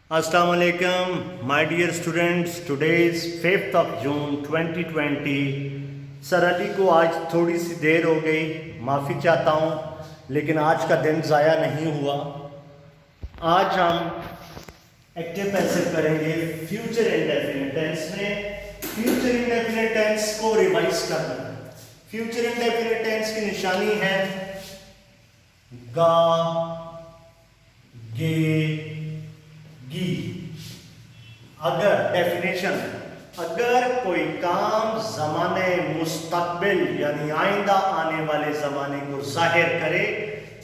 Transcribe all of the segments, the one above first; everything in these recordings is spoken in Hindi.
Assalamu alaikum, my dear students. Today is 5th of June 2020. Sir Ali को आज थोड़ी सी देर हो गई, माफ़ी चाहता हूँ, लेकिन आज का दिन ज़ाया नहीं हुआ। आज हम एक्टिव पैसिव करेंगे फ्यूचर इंडेफिनिट टेंस में। फ्यूचर इंडेफिनिट टेंस को रिवाइज करना है। फ्यूचर इंडेफिनिट टेंस की निशानी है गा, गे, गी। अगर डेफिनेशन, अगर कोई काम ज़माने मुस्तकबिल यानी आइंदा आने वाले ज़माने को जाहिर करे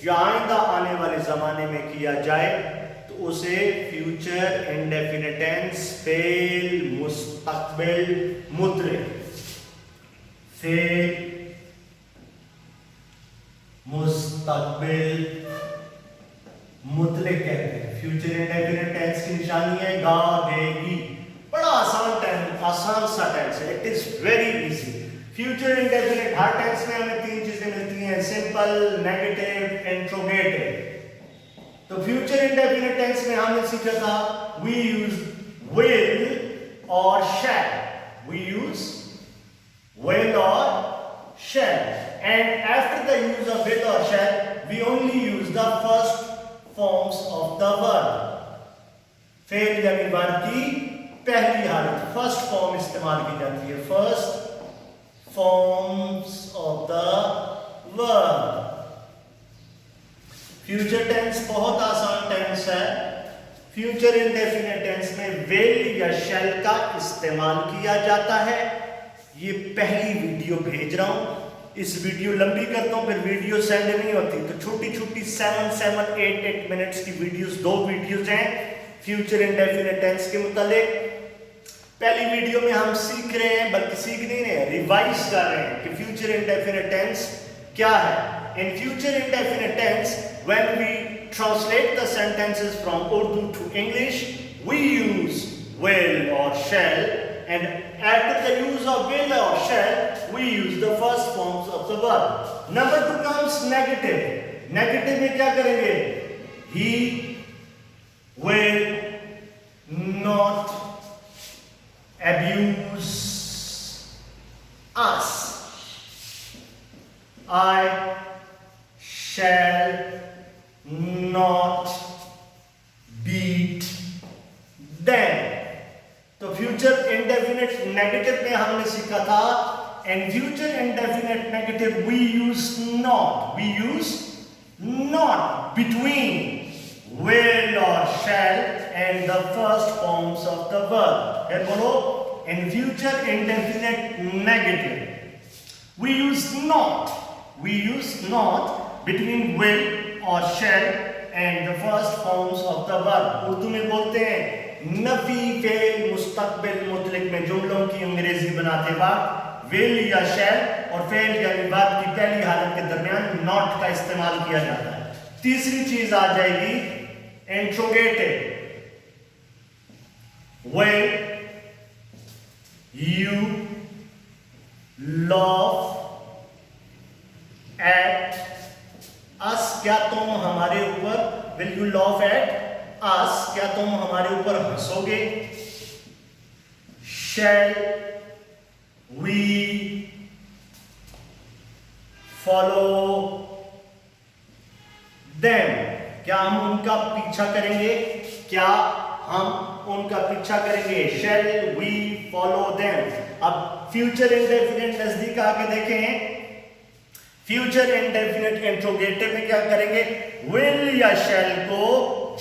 या आइंदा आने वाले ज़माने में किया जाए तो उसे फ्यूचर इंडेफिनिट टेंस फेल मुस्तकबिल मुतलक, फेल मुस्तकबिल मुतलक कहते हैं। फ्यूचर इंडेफिनिट टेंस की निशानी है गा, गे, गी। बड़ा आसान सा टेंस है। It is very easy. Future indefinite हर टेंस में हमें तीन चीजें मिलती हैं, सिंपल, नेगेटिव, इंट्रोगेटिव। तो फ्यूचर इंडेफिनिट टेंस में हमने सीखा था वी यूज विल और shall. We use will or shall, and after the use of will or shall we only use the first forms of the verb। फेल यानी वर्ब की पहली हालत, फर्स्ट फॉर्म इस्तेमाल की जाती है, first forms of the verb. Future tense बहुत आसान टेंस है। फ्यूचर इंडेफिनिट टेंस में विल या शैल का इस्तेमाल किया जाता है। ये पहली वीडियो भेज रहा हूं, इस वीडियो लंबी करता हूं, फिर वीडियो सेंड नहीं होती, तो छोटी छोटी 7-8 मिनट्स की वीडियोस, दो वीडियोस हैं फ्यूचर इंडेफिनिट टेंस के मुतालिक। पहली वीडियो में हम सीख रहे हैं, बल्कि सीख नहीं रहे हैं, रिवाइज कर रहे हैं कि फ्यूचर इंडेफिनिट टेंस क्या है। In future indefinite tense when we translate the sentences from Urdu to English we use will or shall, and after the use of will or shall we use the first forms of the verb। number 2 comes negative। negative में क्या करेंगे? he will not abuse us, I shall not beat them। तो फ्यूचर इंडेफिनिट नेगेटिव में हमने सीखा था in future indefinite negative we use not between will और shall and the first forms of the verb. फिर बोलो, in future indefinite negative we use not between will और shall and the first forms of the verb. Urdu में बोलते हैं नफी, फेल, मुस्तकबिल, मुतलक में जुमलों की अंग्रेजी बनाते वक्त विल या शैल और फेल यानी वर्ब की पहली हालत के दरमियान नॉट का इस्तेमाल किया जाता है। तीसरी चीज आ जाएगी interrogative. When you laugh at अस, क्या तुम हमारे ऊपर, विल यू लाफ एट अस, क्या तुम हमारे ऊपर हंसोगे? शैल वी फॉलो देम, क्या हम उनका पीछा करेंगे? क्या हम उनका पीछा करेंगे? Shall we follow them. अब फ्यूचर इंडेफिनिट नजदीक आके देखें। फ्यूचर इंडेफिनिट इंट्रोगेटिव में क्या करेंगे? विल या शैल को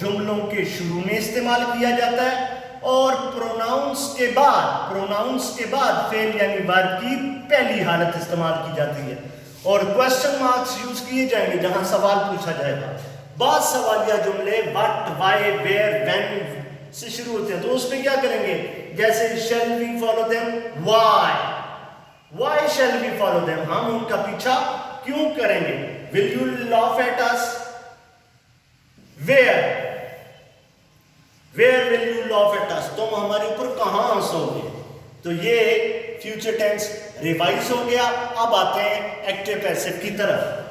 जुमलों के शुरू में इस्तेमाल किया जाता है और प्रोनाउंस के बाद फेल यानी वर्ब की पहली हालत इस्तेमाल की जाती है और क्वेश्चन मार्क्स यूज किए जाएंगे जहां सवाल पूछा जाएगा। बाद सवालिया जुमले व्हाट, व्हाई, वेयर, व्हेन से शुरू होते हैं, तो उसमें क्या करेंगे? जैसे shall we follow them, why shall we follow them, हम उनका पीछा क्यों करेंगे? Will you laugh at us, where will you laugh at us, तुम हमारे ऊपर कहां हंसोगे? तो ये फ्यूचर टेंस रिवाइज हो गया। अब आते हैं एक्टिव पैसिव की तरफ।